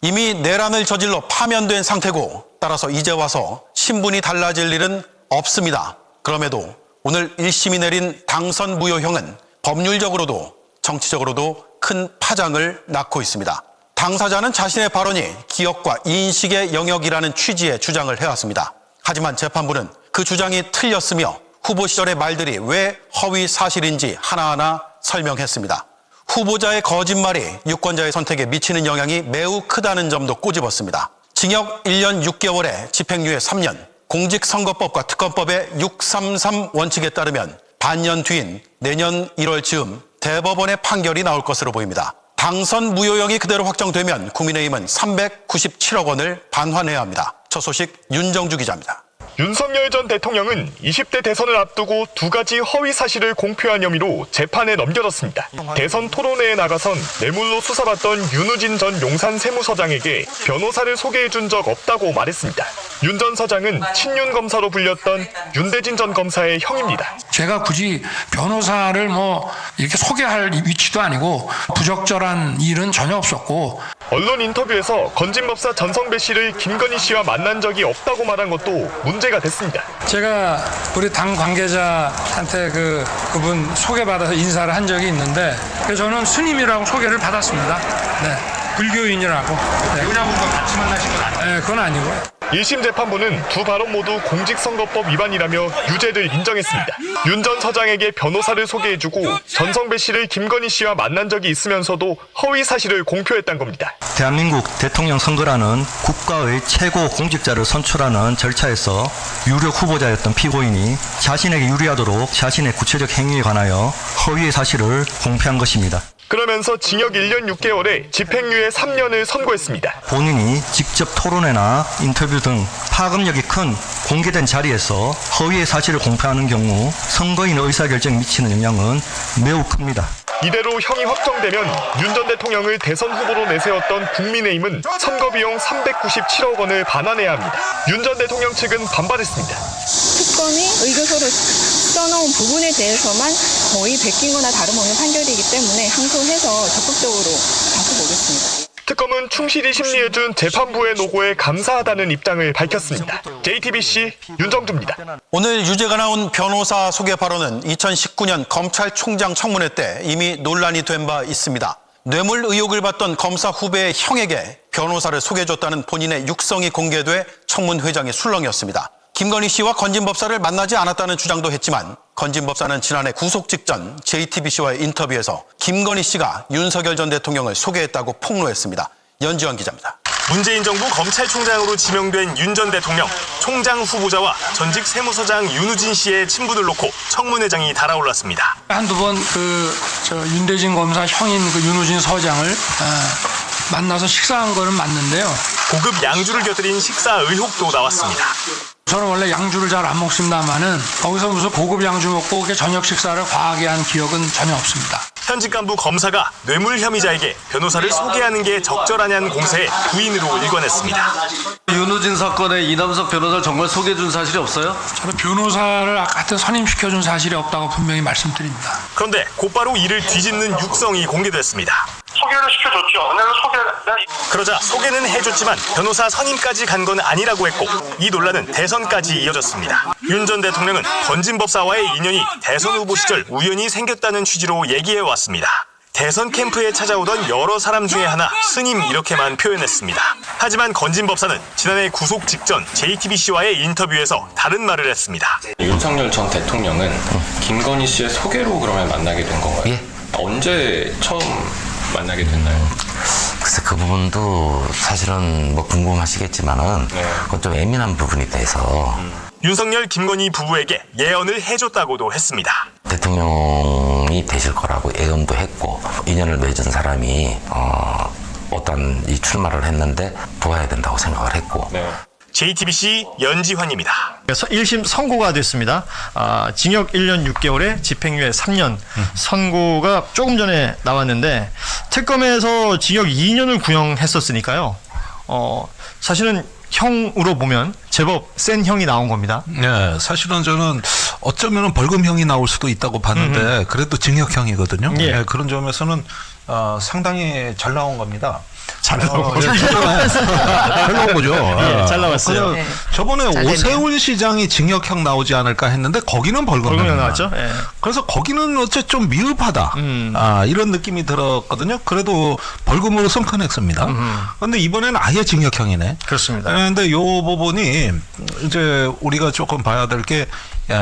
이미 내란을 저질러 파면된 상태고 따라서 이제 와서 신분이 달라질 일은 없습니다. 그럼에도 오늘 1심이 내린 당선 무효형은 법률적으로도 정치적으로도 큰 파장을 낳고 있습니다. 당사자는 자신의 발언이 기억과 인식의 영역이라는 취지의 주장을 해왔습니다. 하지만 재판부는 그 주장이 틀렸으며 후보 시절의 말들이 왜 허위 사실인지 하나하나 설명했습니다. 후보자의 거짓말이 유권자의 선택에 미치는 영향이 매우 크다는 점도 꼬집었습니다. 징역 1년 6개월에 집행유예 3년, 공직선거법과 특검법의 633 원칙에 따르면 반년 뒤인 내년 1월 즈음 대법원의 판결이 나올 것으로 보입니다. 당선 무효형이 그대로 확정되면 국민의힘은 397억 원을 반환해야 합니다. 첫 소식 윤정주 기자입니다. 윤석열 전 대통령은 20대 대선을 앞두고 두 가지 허위 사실을 공표한 혐의로 재판에 넘겨졌습니다. 대선 토론회에 나가선 뇌물로 수사받던 윤우진 전 용산 세무서장에게 변호사를 소개해준 적 없다고 말했습니다. 윤 전 서장은 친윤 검사로 불렸던 윤대진 전 검사의 형입니다. 제가 굳이 변호사를 이렇게 소개할 위치도 아니고 부적절한 일은 전혀 없었고, 언론 인터뷰에서 건진법사 전성배 씨를 김건희 씨와 만난 적이 없다고 말한 것도 문제가 됐습니다. 제가 우리 당 관계자한테 그분 소개받아서 인사를 한 적이 있는데, 그래서 저는 스님이라고 소개를 받았습니다. 네, 불교인이라고. 네. 여자분과 같이 만나신 건 아니에요? 네, 그건 아니고요. 1심 재판부는 두 발언 모두 공직선거법 위반이라며 유죄를 인정했습니다. 윤 전 서장에게 변호사를 소개해주고 전성배 씨를 김건희 씨와 만난 적이 있으면서도 허위 사실을 공표했단 겁니다. 대한민국 대통령 선거라는 국가의 최고 공직자를 선출하는 절차에서 유력 후보자였던 피고인이 자신에게 유리하도록 자신의 구체적 행위에 관하여 허위의 사실을 공표한 것입니다. 그러면서 징역 1년 6개월에 집행유예 3년을 선고했습니다. 본인이 직접 토론회나 인터뷰 등 파급력이 큰 공개된 자리에서 허위의 사실을 공표하는 경우 선거인의 의사결정에 미치는 영향은 매우 큽니다. 이대로 형이 확정되면 윤 전 대통령을 대선 후보로 내세웠던 국민의힘은 선거비용 397억 원을 반환해야 합니다. 윤 전 대통령 측은 반발했습니다. 특검이 의교서를 써놓은 부분에 대해서만 거의 베낀 거나 다름없는 판결이기 때문에 항소해서 적극적으로 바꿔보겠습니다. 특검은 충실히 심리해준 재판부의 노고에 감사하다는 입장을 밝혔습니다. JTBC 윤정주입니다. 오늘 유죄가 나온 변호사 소개 발언은 2019년 검찰총장 청문회 때 이미 논란이 된 바 있습니다. 뇌물 의혹을 받던 검사 후배의 형에게 변호사를 소개해줬다는 본인의 육성이 공개돼 청문회장의 술렁이었습니다. 김건희 씨와 건진법사를 만나지 않았다는 주장도 했지만 건진법사는 지난해 구속 직전 JTBC와의 인터뷰에서 김건희 씨가 윤석열 전 대통령을 소개했다고 폭로했습니다. 연지원 기자입니다. 문재인 정부 검찰총장으로 지명된 윤 전 대통령, 총장 후보자와 전직 세무서장 윤우진 씨의 친분을 놓고 청문회장이 달아올랐습니다. 한두 번 윤대진 검사 형인 윤우진 서장을 만나서 식사한 거는 맞는데요. 고급 양주를 곁들인 식사 의혹도 나왔습니다. 저는 원래 양주를 잘 안 먹습니다만은 거기서 무슨 고급 양주 먹고 저녁 식사를 과하게 한 기억은 전혀 없습니다. 현직 간부 검사가 뇌물 혐의자에게 변호사를 소개하는 게 적절하냐는 공세에 부인으로 일관했습니다. 윤우진 사건에 이남석 변호사를 정말 소개해준 사실이 없어요? 저는 변호사를 아까 선임시켜준 사실이 없다고 분명히 말씀드립니다. 그런데 곧바로 이를 뒤집는 육성이 공개됐습니다. 소개를 시켜줬죠. 내가 그러자 소개는 해줬지만 변호사 선임까지 간 건 아니라고 했고 이 논란은 대선까지 이어졌습니다. 윤 전 대통령은 건진법사와의 인연이 대선 후보 시절 우연히 생겼다는 취지로 얘기해왔습니다. 대선 캠프에 찾아오던 여러 사람 중에 하나 스님 이렇게만 표현했습니다. 하지만 건진법사는 지난해 구속 직전 JTBC와의 인터뷰에서 다른 말을 했습니다. 윤석열 전 대통령은 김건희 씨의 소개로 그러면 만나게 된 건가요? 예. 언제 처음 만나게 됐나요? 글쎄 그 부분도 사실은 궁금하시겠지만은 그건 좀 예민한 부분이 돼서 윤석열 김건희 부부에게 예언을 해줬다고도 했습니다. 대통령이 되실 거라고 예언도 했고 인연을 맺은 사람이 어떤 이 출마를 했는데 도와야 된다고 생각을 했고 JTBC 연지환입니다. 1심 선고가 됐습니다. 징역 1년 6개월에 집행유예 3년 선고가 조금 전에 나왔는데 특검에서 징역 2년을 구형했었으니까요. 사실은 형으로 보면 제법 센 형이 나온 겁니다. 네, 사실은 저는 어쩌면 벌금형이 나올 수도 있다고 봤는데 그래도 징역형이거든요. 네, 그런 점에서는 상당히 잘 나온 겁니다. 잘 나온 거죠. 잘 나온 거죠. 예, 잘 나왔어요. 그래서 저번에 잘 됐네요. 오세훈 시장이 징역형 나오지 않을까 했는데 거기는 벌금형 벌금형 나왔죠. 예. 그래서 거기는 어째 좀 미흡하다. 이런 느낌이 들었거든요. 그래도 벌금으로선 큰 액수입니다. 그런데 이번에는 아예 징역형이네. 그렇습니다. 그런데 이 부분이 이제 우리가 조금 봐야 될 게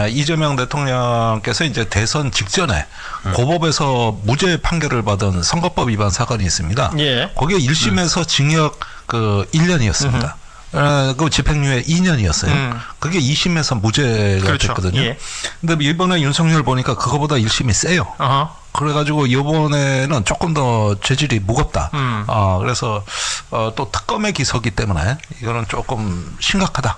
이재명 대통령께서 이제 대선 직전에 고법에서 무죄 판결을 받은 선거법 위반 사건이 있습니다. 예. 거기에 1심에서 징역 1년이었습니다. 그 집행유예 2년이었어요. 그게 2심에서 무죄가 그렇죠. 됐거든요. 예. 근데 이번에 윤석열 보니까 그거보다 1심이 세요. 그래가지고 이번에는 조금 더 죄질이 무겁다. 그래서 또 특검의 기소기 때문에 이거는 조금 심각하다.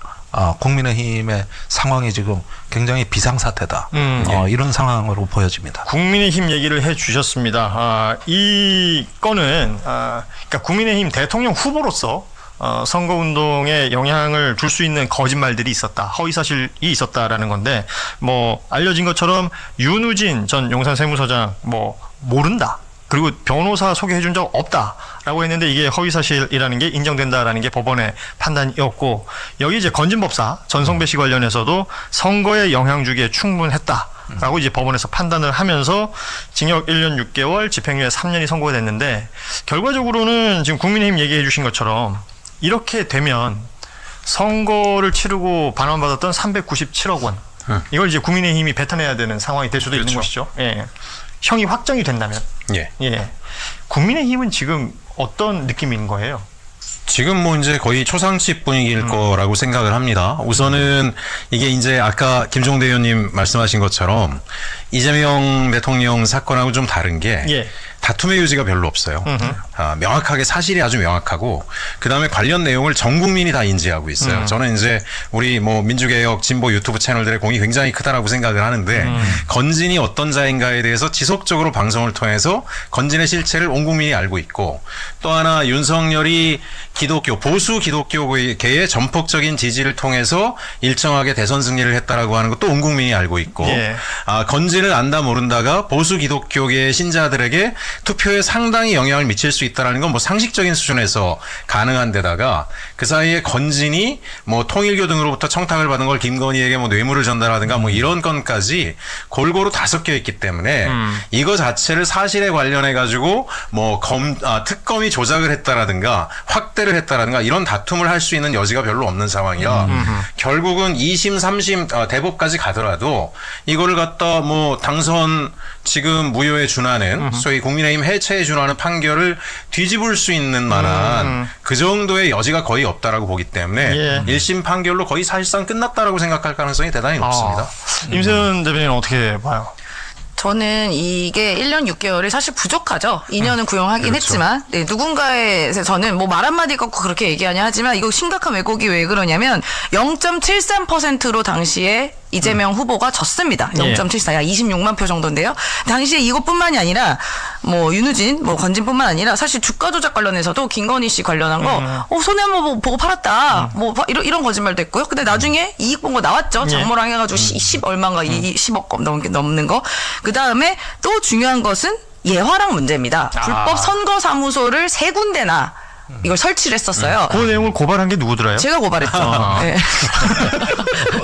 국민의힘의 상황이 지금 굉장히 비상사태다. 이런 상황으로 보여집니다. 국민의힘 얘기를 해주셨습니다. 이 건은 그러니까 국민의힘 대통령 후보로서 선거운동에 영향을 줄 수 있는 거짓말들이 있었다. 허위사실이 있었다라는 건데 뭐 알려진 것처럼 윤우진 전 용산 세무서장 뭐 모른다. 그리고 변호사 소개해준 적 없다라고 했는데 이게 허위사실이라는 게 인정된다라는 게 법원의 판단이었고 여기 이제 건진법사 전성배 씨 관련해서도 선거에 영향 주기에 충분했다라고 이제 법원에서 판단을 하면서 징역 1년 6개월 집행유예 3년이 선고가 됐는데 결과적으로는 지금 국민의힘 얘기해 주신 것처럼 이렇게 되면 선거를 치르고 반환받았던 397억 원 이걸 이제 국민의힘이 배탄해야 되는 상황이 될 수도 있는 것이죠. 예. 형이 확정이 된다면. 예. 국민의힘은 지금 어떤 느낌인 거예요? 지금 뭐 이제 거의 초상집 분위기일 거라고 생각을 합니다. 우선은 이게 이제 아까 김종대 의원님 말씀하신 것처럼 이재명 대통령 사건하고 좀 다른 게 다툼의 여지가 별로 없어요. 명확하게 사실이 아주 명확하고 그다음에 관련 내용을 전 국민이 다 인지하고 있어요. 저는 이제 우리 뭐 민주개혁 진보 유튜브 채널들의 공이 굉장히 크다라고 생각을 하는데 건진이 어떤 자인가에 대해서 지속적으로 방송을 통해서 건진의 실체를 온 국민이 알고 있고 또 하나 윤석열이 기독교 보수 기독교계의 전폭적인 지지를 통해서 일정하게 대선 승리를 했다라고 하는 것도 온 국민이 알고 있고 건진을 안다 모른다가 보수 기독교계의 신자들에게 투표에 상당히 영향을 미칠 수 있다라는 건 뭐 상식적인 수준에서 가능한 데다가 그 사이에 건진이 뭐 통일교 등으로부터 청탁을 받은 걸 김건희에게 뭐 뇌물을 전달하든가 뭐 이런 건까지 골고루 다 섞여 있기 때문에 이거 자체를 사실에 관련해 가지고 뭐 특검이 조작을 했다라든가 확대를 했다라든가 이런 다툼을 할 수 있는 여지가 별로 없는 상황이라 결국은 2심, 3심 대법까지 가더라도 이거를 갖다 뭐 당선 지금 무효에 준하는 소위 국민의힘 해체에 준하는 판결을 뒤집을 수 있는 만한 그 정도의 여지가 거의 없다라고 보기 때문에 1심 판결로 거의 사실상 끝났다라고 생각할 가능성이 대단히 높습니다. 임세은 대변인은 어떻게 봐요? 저는 이게 1년 6개월이 사실 부족하죠. 2년은 구형하긴 그렇죠. 했지만 누군가에서 저는 뭐 말 한마디 갖고 그렇게 얘기하냐 하지만 이거 심각한 왜곡이 왜 그러냐면 0.73%로 당시에 이재명 후보가 졌습니다. 0.74, 약 26만 표 정도인데요. 당시에 이것뿐만이 아니라 뭐 윤우진, 뭐 건진뿐만 아니라 사실 주가 조작 관련해서도 김건희 씨 관련한 거, 손해만 보고 팔았다, 뭐 이런 거짓말도 했고요. 근데 나중에 이익 본 거 나왔죠. 장모랑 해가지고 10 얼마인가 10억 넘는 거. 그 다음에 또 중요한 것은 예화랑 문제입니다. 불법 선거사무소를 3군데나 이걸 설치를 했었어요. 그 내용을 고발한 게 누구더라요? 제가 고발했죠. 네.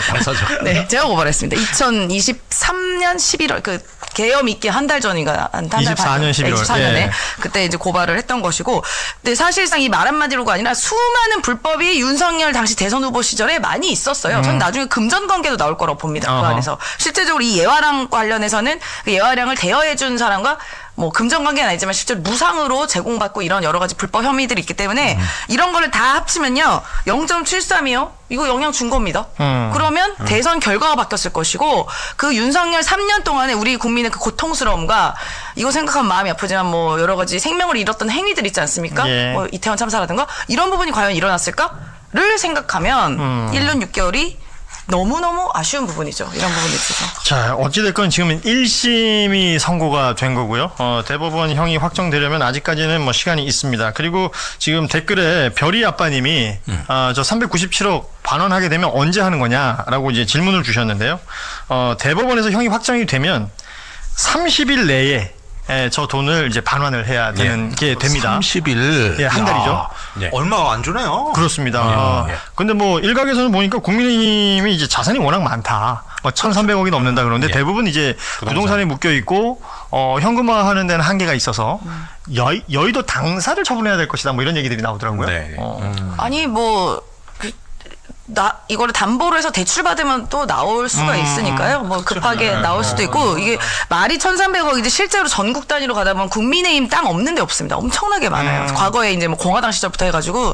당사자. 네, 제가 고발했습니다. 2023년 11월 그 계엄 있기 한 달 전인가 한 달 24년 11월. 24년에 그때 이제 고발을 했던 것이고, 근데 사실상 이 말 한마디로가 아니라 수많은 불법이 윤석열 당시 대선 후보 시절에 많이 있었어요. 저는 나중에 금전 관계도 나올 거라고 봅니다. 그 안에서 실제적으로 이 예화랑 관련해서는 그 예화량을 대여해준 사람과 뭐 금전 관계는 아니지만 실제로 무상으로 제공받고 이런 여러 가지 불법 혐의들이 있기 때문에 이런 거를 다 합치면요 0.73이요. 이거 영향 준 겁니다. 그러면 대선 결과가 바뀌었을 것이고 그 윤석열 3년 동안에 우리 국민의 그 고통스러움과 이거 생각하면 마음이 아프지만 뭐 여러 가지 생명을 잃었던 행위들 있지 않습니까? 뭐 이태원 참사라든가 이런 부분이 과연 일어났을까를 생각하면 1년 6개월이 너무너무 아쉬운 부분이죠. 이런 부분에 있어서. 자, 어찌됐건 지금은 1심이 선고가 된 거고요. 대법원 형이 확정되려면 아직까지는 뭐 시간이 있습니다. 그리고 지금 댓글에 별이 아빠님이 저 397억 반환하게 되면 언제 하는 거냐라고 이제 질문을 주셨는데요. 대법원에서 형이 확정이 되면 30일 내에 저 돈을 이제 반환을 해야 되는 게 됩니다. 30일. 예, 한 달이죠. 얼마 안 주네요. 그렇습니다. 근데 뭐 일각에서는 보니까 국민의힘이 이제 자산이 워낙 많다. 1,300억이 넘는다 그러는데 대부분 이제 부동산에 묶여 있고 현금화하는 데는 한계가 있어서 여의도 당사를 처분해야 될 것이다. 뭐 이런 얘기들이 나오더라고요. 아니 뭐 이거를 담보로 해서 대출 받으면 또 나올 수가 있으니까요. 뭐 급하게 나올 수도 있고 이게 말이 1,300억이지 실제로 전국 단위로 가다 보면 국민의힘 땅 없는 데 없습니다. 엄청나게 많아요. 과거에 이제 뭐 공화당 시절부터 해가지고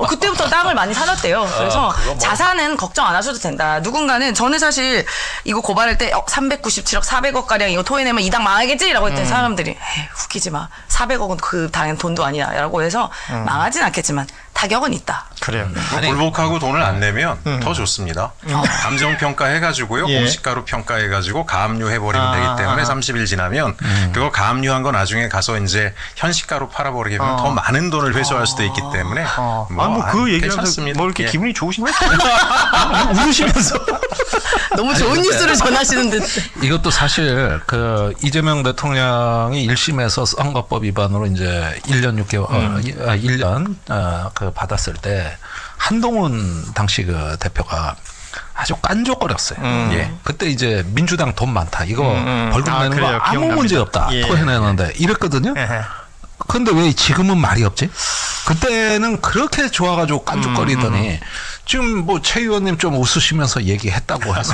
그때부터 땅을 많이 사놨대요. 그래서 자산은 걱정 안 하셔도 된다. 누군가는 저는 사실 이거 고발할 때 397억 400억 가량 이거 토해내면 이 당 망하겠지라고 했더니 사람들이 웃기지 마. 400억은 그 당연 돈도 아니야라고 해서 망하진 않겠지만 타격은 있다. 그래요. 불복하고 돈을 안 내면 더 좋습니다. 감정평가 해가지고요. 공시가로 평가해가지고 가압류해버리면 되기 때문에 30일 지나면 그거 가압류한 거 나중에 가서 이제 현시가로 팔아버리게 되면 더 많은 돈을 회수할 수도 있기 때문에 그 얘기를 하면서 뭐 이렇게 기분이 좋으신 거예요? 웃으시면서 너무 좋은 뉴스를 전하시는 듯. 이것도 사실 그 이재명 대통령이 1심에서 선거법 위반으로 이제 1년 6개월 1년 그 받았을 때 한동훈 당시 그 대표가 아주 깐족거렸어요. 예. 그때 이제 민주당 돈 많다. 이거 벌금 내는 거 아무 문제 없다. 토해내는데 이랬거든요. 근데 왜 지금은 말이 없지? 그때는 그렇게 좋아가지고 깐죽거리더니 지금 뭐 최 의원님 좀 웃으시면서 얘기했다고 해서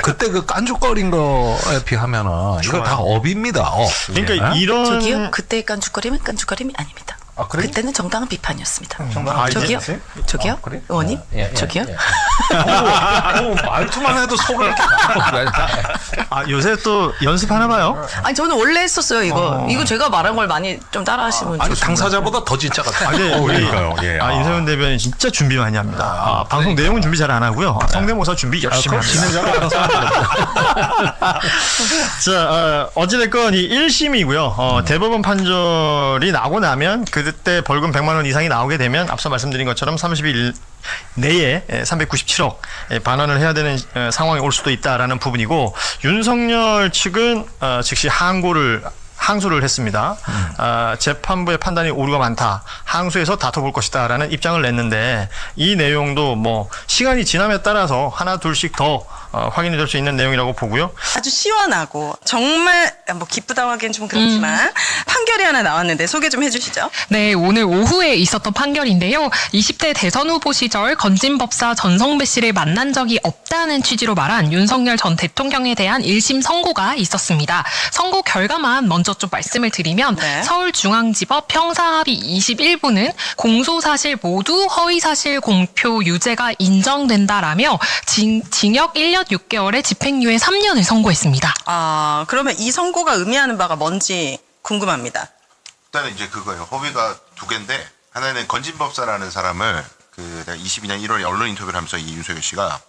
그때 그 깐죽거린 거에 비하면은 이거 다 업입니다. 그러니까 이런 저기요 그때 깐죽거림은 깐죽거림이 아닙니다. 그때는 정당한 비판이었습니다. 저기요? 저기요? 의원님? 저기요? 말투만 해도 속을 이렇게 요새 또 연습하나 봐요? 아니 저는 원래 했었어요 이거. 이거 제가 말한 걸 많이 좀 따라하시면 아니 당사자보다 더 진짜 같아요. 그러니까요. 임세훈 대변인 진짜 준비 많이 합니다. 방송 내용은 준비 잘 안 하고요. 성대모사 준비 열심히 합니다. 진행자가 알아서 자, 어찌됐건 이 1심이고요. 대법원 판결이 나고 나면 그때 벌금 100만 원 이상이 나오게 되면 앞서 말씀드린 것처럼 30일 내에 397억 반환을 해야 되는 상황이 올 수도 있다라는 부분이고 윤석열 측은 즉시 항소를 했습니다. 재판부의 판단이 오류가 많다. 항소해서 다퉈볼 것이다라는 입장을 냈는데 이 내용도 뭐 시간이 지남에 따라서 하나 둘씩 더 확인이 될 수 있는 내용이라고 보고요. 아주 시원하고 정말 뭐 기쁘다고 하기엔 좀 그렇지만 판결이 하나 나왔는데 소개 좀 해주시죠. 네, 오늘 오후에 있었던 판결인데요. 20대 대선 후보 시절 건진법사 전성배 씨를 만난 적이 없다는 취지로 말한 윤석열 전 대통령에 대한 1심 선고가 있었습니다. 선고 결과만 먼저 좀 말씀을 드리면 서울중앙지법 형사합의 21부는 공소사실 모두 허위사실 공표 유죄가 인정된다라며 징역 1년 6개월에 집행유예 3년을 선고했습니다. 그러면 이 선고가 의미하는 바가 뭔지 궁금합니다. 일단은 이제 그거예요. 허위가 두 개인데 하나는 건진법사라는 사람을 내가 22년 1월에 언론 인터뷰를 하면서 이 윤석열 씨가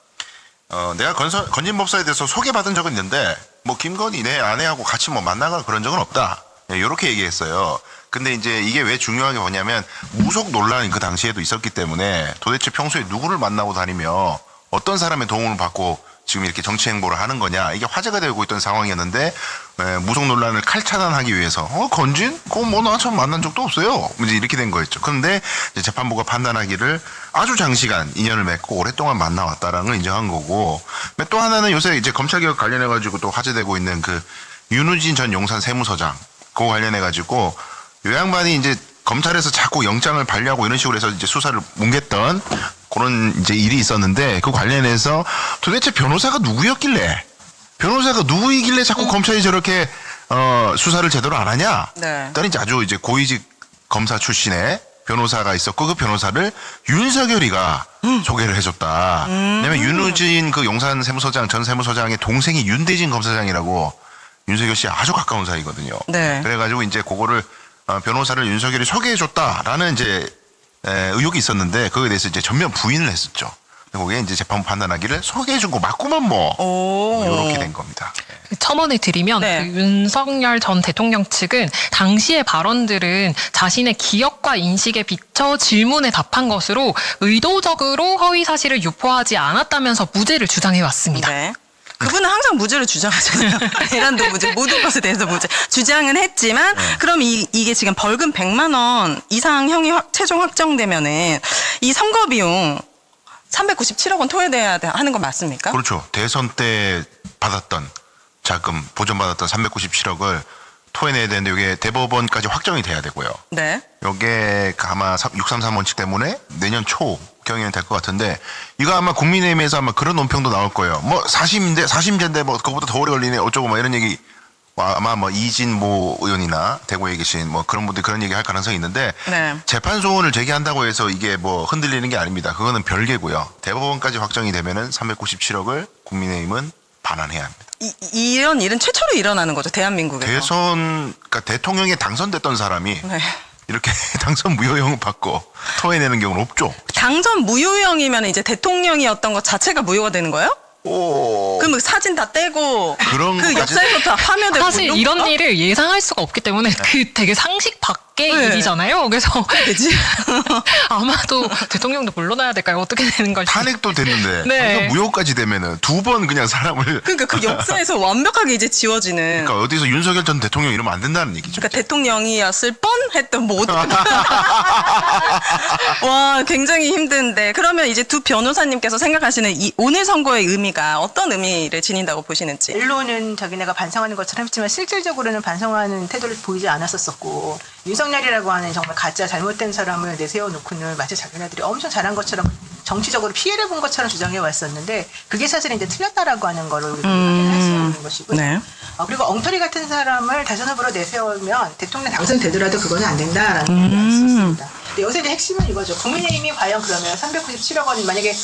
내가 건진법사에 대해서 소개받은 적은 있는데 뭐 김건희 내 아내하고 같이 뭐 만나거나 그런 적은 없다. 이렇게 얘기했어요. 근데 이제 이게 왜 중요한 게 뭐냐면 무속 논란이 그 당시에도 있었기 때문에 도대체 평소에 누구를 만나고 다니며 어떤 사람의 도움을 받고 지금 이렇게 정치 행보를 하는 거냐 이게 화제가 되고 있던 상황이었는데 무속 논란을 칼차단하기 위해서 건진? 그거 뭐 나 처음 만난 적도 없어요. 이제 이렇게 된 거였죠. 그런데 이제 재판부가 판단하기를 아주 장시간 인연을 맺고 오랫동안 만나왔다라는 걸 인정한 거고 또 하나는 요새 이제 검찰개혁 관련해가지고 또 화제되고 있는 그 윤우진 전 용산 세무서장 그거 관련해가지고 요 양반이 이제 검찰에서 자꾸 영장을 발려하고 이런 식으로 해서 이제 수사를 뭉갰던 그런 이제 일이 있었는데 그 관련해서 도대체 변호사가 누구였길래 자꾸 검찰이 저렇게 수사를 제대로 안 하냐? 일단 이제 아주 이제 고위직 검사 출신의 변호사가 있었고 그 변호사를 윤석열이가 소개를 해줬다. 왜냐면 윤우진 그 용산 세무서장 전 세무서장의 동생이 윤대진 검사장이라고 윤석열 씨 아주 가까운 사이거든요. 그래가지고 이제 그거를 변호사를 윤석열이 소개해줬다라는 이제 의혹이 있었는데 그거에 대해서 이제 전면 부인을 했었죠. 거기에 이제 재판부 판단하기를 소개해준 거 맞구만 뭐 이렇게 된 겁니다. 첨언을 드리면 그 윤석열 전 대통령 측은 당시의 발언들은 자신의 기억과 인식에 비춰 질문에 답한 것으로 의도적으로 허위 사실을 유포하지 않았다면서 무죄를 주장해 왔습니다. 그분은 항상 무죄를 주장하잖아요. 대란도 무죄, 모든 것에 대해서 무죄 주장은 했지만 그럼 이게 지금 벌금 100만 원 이상 형이 최종 확정되면은 이 선거 비용 397억 원 토해내야 하는 건 맞습니까? 그렇죠. 대선 때 받았던 자금, 보전받았던 397억을 토해내야 되는데 이게 대법원까지 확정이 돼야 되고요. 네. 이게 아마 633 원칙 때문에 내년 초경에는 될 것 같은데 이거 아마 국민의힘에서 아마 그런 논평도 나올 거예요. 뭐 사심제인데 뭐 그거보다 더 오래 걸리네 어쩌고 뭐 이런 얘기 아마 뭐 이진모 의원이나 대구에 계신 뭐 그런 분들이 그런 얘기 할 가능성이 있는데 네. 재판 소원을 제기한다고 해서 이게 뭐 흔들리는 게 아닙니다. 그거는 별개고요. 대법원까지 확정이 되면은 397억을 국민의힘은 반환해야 합니다. 이런 일은 최초로 일어나는 거죠, 대한민국에서. 그러니까 대통령에 당선됐던 사람이 네. 이렇게 당선 무효형을 받고 토해내는 경우는 없죠. 당선 무효형이면 이제 대통령이었던 것 자체가 무효가 되는 거예요? 그럼 사진 다 떼고 그 역사에서 다 파면되고 사실 이런 일을 예상할 수가 없기 때문에 그 되게 상식 밖의 네. 일이잖아요. 그래서 되지? 아마도 대통령도 물러나야 될까요? 어떻게 되는 걸지. 탄핵도 됐는데 네. 당선 무효까지 되면은 2번 그냥 사람을 그러니까 그 역사에서 완벽하게 이제 지워지는. 그러니까 어디서 윤석열 전 대통령 이러면 안 된다는 얘기죠. 그러니까 대통령이었을 뻔했던 모든. 와, 굉장히 힘든데 그러면 이제 두 변호사님께서 생각하시는 이 오늘 선거의 의미가 어떤 의미를 지닌다고 보시는지. 언론은 자기네가 반성하는 것처럼 했지만 실질적으로는 반성하는 태도를 보이지 않았었고 윤석열이라고 하는 정말 가짜 잘못된 사람을 내세워놓고는 마치 자기네들이 엄청 잘한 것처럼 정치적으로 피해를 본 것처럼 주장해 왔었는데 그게 사실은 이제 틀렸다라고 하는 거를 우리가 확인할 수 있는 것이고 네. 그리고 엉터리 같은 사람을 대선 후보로 내세우면 대통령 당선되더라도 그거는 안 된다라는 얘기를 할 수 있습니다. 근데 여기서 이제 핵심은 이거죠. 국민의힘이 과연 그러면 397억 원이 만약에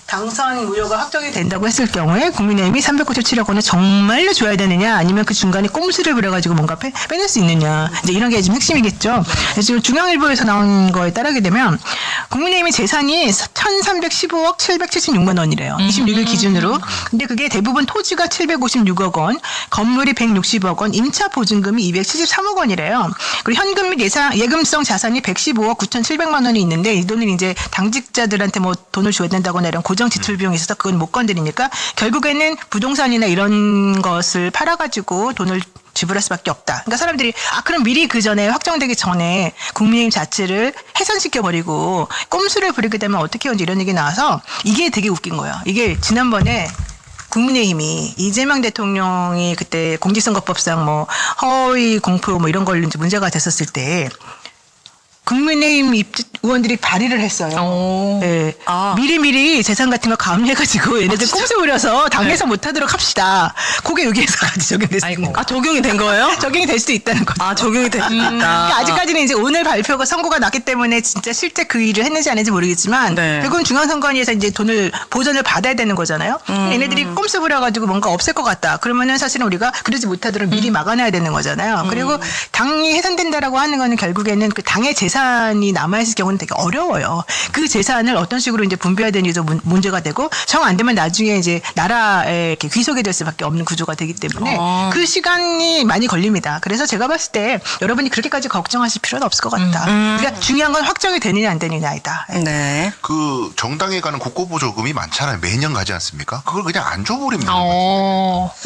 당선 무효가 확정이 된다고 했을 경우에 국민의힘이 397억 원을 정말로 줘야 되느냐 아니면 그 중간에 꼼수를 부려가지고 뭔가 빼낼 수 있느냐 이제 이런 게 지금 핵심이겠죠. 지금 중앙일보에서 나온 거에 따르게 되면 국민의힘의 재산이 1,315억 776만 원이래요. 26일 기준으로. 근데 그게 대부분 토지가 756억 원, 건물이 160억 원, 임차 보증금이 273억 원이래요. 그리고 현금 및 예금성 자산이 115억 9,700만 원이 있는데 이 돈을 이제 당직자들한테 뭐 돈을 줘야 된다거나 이런 고정 지출 비용이 있어서 그건 못 건드리니까 결국에는 부동산이나 이런 것을 팔아가지고 돈을 지불할 수밖에 없다. 그러니까 사람들이 그럼 미리 그 전에 확정되기 전에 국민의힘 자체를 훼손시켜버리고 꼼수를 부리게 되면 어떻게 하는지 이런 얘기 나와서 이게 되게 웃긴 거예요. 이게 지난번에 국민의힘이 이재명 대통령이 그때 공직선거법상 뭐 허위 공표 뭐 이런 걸로 이제 문제가 됐었을 때 국민의힘 의원들이 발의를 했어요. 네. 미리미리 재산 같은 거 가압해가지고 얘네들 꼼수 부려서 당에서 못하도록 합시다. 그게 여기에서 같이 적용됐습니다. 적용이 된 거예요? 적용이 될 수도 있다는 거죠. 적용이 됐다. 그러니까 아직까지는 이제 오늘 발표가 선고가 났기 때문에 진짜 실제 그 일을 했는지 안 했는지 모르겠지만 결국은 중앙선관위에서 이제 돈을 보전을 받아야 되는 거잖아요. 얘네들이 꼼수 부려가지고 뭔가 없앨 것 같다. 그러면은 사실은 우리가 그러지 못하도록 미리 막아놔야 되는 거잖아요. 그리고 당이 해산된다라고 하는 거는 결국에는 그 당의 재산이 남아있을 경우는 되게 어려워요. 그 재산을 어떤 식으로 이제 분배해야 되는지도 문제가 되고 정 안 되면 나중에 이제 나라에 이렇게 귀속이 될 수밖에 없는 구조가 되기 때문에 그 시간이 많이 걸립니다. 그래서 제가 봤을 때 여러분이 그렇게까지 걱정하실 필요는 없을 것 같다. 그러니까 중요한 건 확정이 되느냐 안 되느냐이다. 네. 그 정당에 가는 국고보조금이 많잖아요. 매년 가지 않습니까? 그걸 그냥 안 줘버리면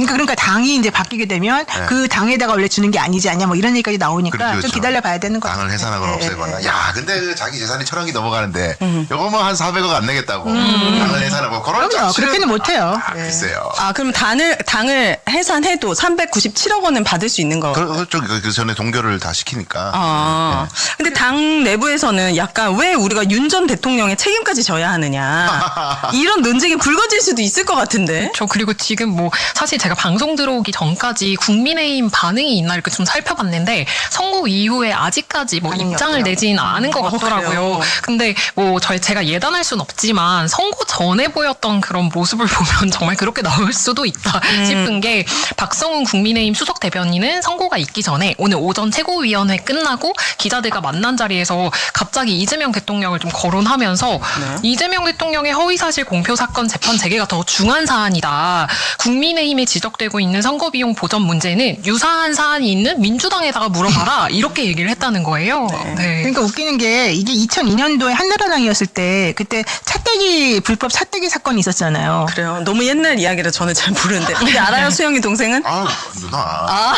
그러니까 당이 이제 바뀌게 되면 그 당에다가 원래 주는 게 아니지 않냐 뭐 이런 얘기까지 나오니까 그렇죠. 좀 기다려봐야 되는 거죠. 당을 해산하거나 없애거나. 야, 근데 그 자기 재산이 1,000억이 넘어가는데 요거만 한 400억 안 내겠다고 당을 해산하고 그런 그럼요. 그렇게는 못해요. 글쎄요. 그럼 당을 해산해도 397억 원은 받을 수 있는 거. 그렇죠. 그 전에 동결을 다 시키니까. 근데 당 내부에서는 약간 왜 우리가 윤 전 대통령의 책임까지 져야 하느냐 이런 논쟁이 불거질 수도 있을 것 같은데. 그리고 지금 뭐 사실 제가 방송 들어오기 전까지 국민의힘 반응이 있나 이렇게 좀 살펴봤는데 선거 이후에 아직까지 뭐 입장을 내진 않은 것 같더라고요. 근데 뭐 제가 예단할 수는 없지만 선거 전에 보였던 그런 모습을 보면 정말 그렇게 나올 수도 있다 싶은 게 박성훈 국민의힘 수석 대변인은 선거가 있기 전에 오늘 오전 최고위원회 끝나고 기자들과 만난 자리에서 갑자기 이재명 대통령을 좀 거론하면서 이재명 대통령의 허위사실 공표 사건 재판 재개가 더 중요한 사안이다. 국민의힘에 지적되고 있는 선거비용 보전 문제는 유사한 사안이 있는 민주당에다가 물어봐라. 이렇게 얘기를 했다는 거예요. 네. 그러니까 웃기는 게 이게 2002년도에 한나라당이었을 때 그때 차떼기 불법 차떼기 사건이 있었잖아요. 그래요. 너무 옛날 이야기라 저는 잘 모르는데. 근데 알아요, 수영이 동생은? 아 누나. 아,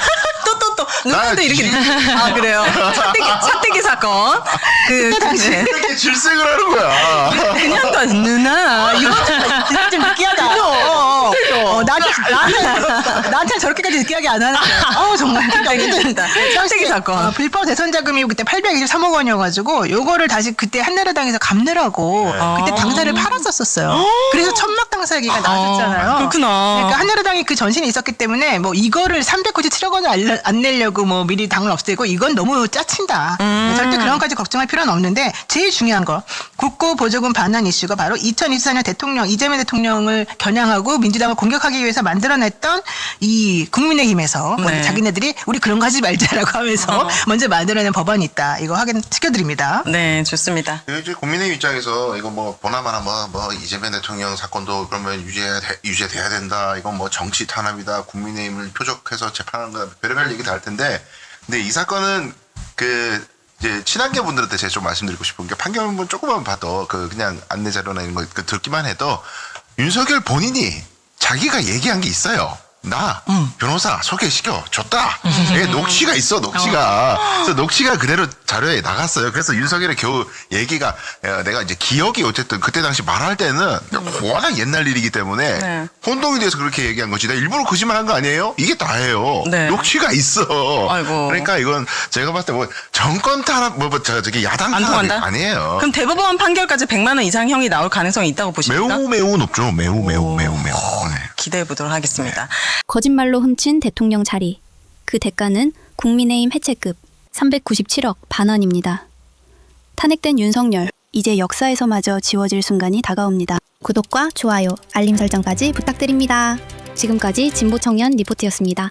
또. 누나도 이렇게. 아, 그래요. 차떼기 사건. 그때 당시 이렇게 질색을 하는 거야. 그냥 또 누나. 이거 좀 느끼하다. 나한테 저렇게까지 느끼하게 안 하는데. 정말. 알겠습니다. 차떼기 사건. 불법 대선 자금이 그때 823억 원이어가지고 요거를 다시 그때 한나라당에서 갚느라고 그때 당사를 팔았었어요. 그래서 천막 당사기가 나왔었잖아요. 그렇구나. 그러니까 한나라당이 그 전신이 있었기 때문에 뭐 이거를 397억 원을 안 내려고 뭐 미리 당을 없애고 이건 너무 짜친다. 절대 그런 것까지 걱정할 필요는 없는데 제일 중요한 거 국고 보조금 반환 이슈가 바로 2024년 대통령 이재명 대통령을 겨냥하고 민주당을 공격하기 위해서 만들어냈던 이 국민의힘에서 먼저 자기네들이 우리 그런 거 하지 말자라고 하면서 먼저 만들어낸 법안이 있다. 이거 확인시켜드립니다. 네, 좋습니다. 이제 국민의힘 입장에서 이거 뭐 보나마나 뭐 이재명 대통령 사건도 그러면 유죄돼야 된다. 이건 뭐 정치 탄압이다. 국민의힘을 표적해서 재판하는 거 별의별 얘기 다 할 텐데, 근데 이 사건은 이제 친한계 분들한테 제가 좀 말씀드리고 싶은 게 판결문 조금만 봐도 그냥 안내 자료나 이런 거 듣기만 해도 윤석열 본인이 자기가 얘기한 게 있어요. 나 변호사 소개시켜 줬다. 녹취가 있어, 녹취가. 그래서 녹취가 그대로 자료에 나갔어요. 그래서 윤석열의 겨우 얘기가 내가 이제 기억이 어쨌든 그때 당시 말할 때는 워낙 옛날 일이기 때문에 혼동이 돼서 그렇게 얘기한 거지. 내가 일부러 거짓말한 거 아니에요? 이게 다예요. 녹취가 있어. 아이고. 그러니까 이건 제가 봤을 때 뭐 정권 탄압 저기 야당 탄압이 아니에요. 그럼 대법원 판결까지 100만 원 이상 형이 나올 가능성이 있다고 보십니까? 매우 높죠. 매우. 기대해 보도록 하겠습니다. 거짓말로 훔친 대통령 자리. 그 대가는 국민의힘 해체급 397억 반환입니다. 탄핵된 윤석열, 이제 역사에서마저 지워질 순간이 다가옵니다. 구독과 좋아요, 알림 설정까지 부탁드립니다. 지금까지 진보청년 리포트였습니다.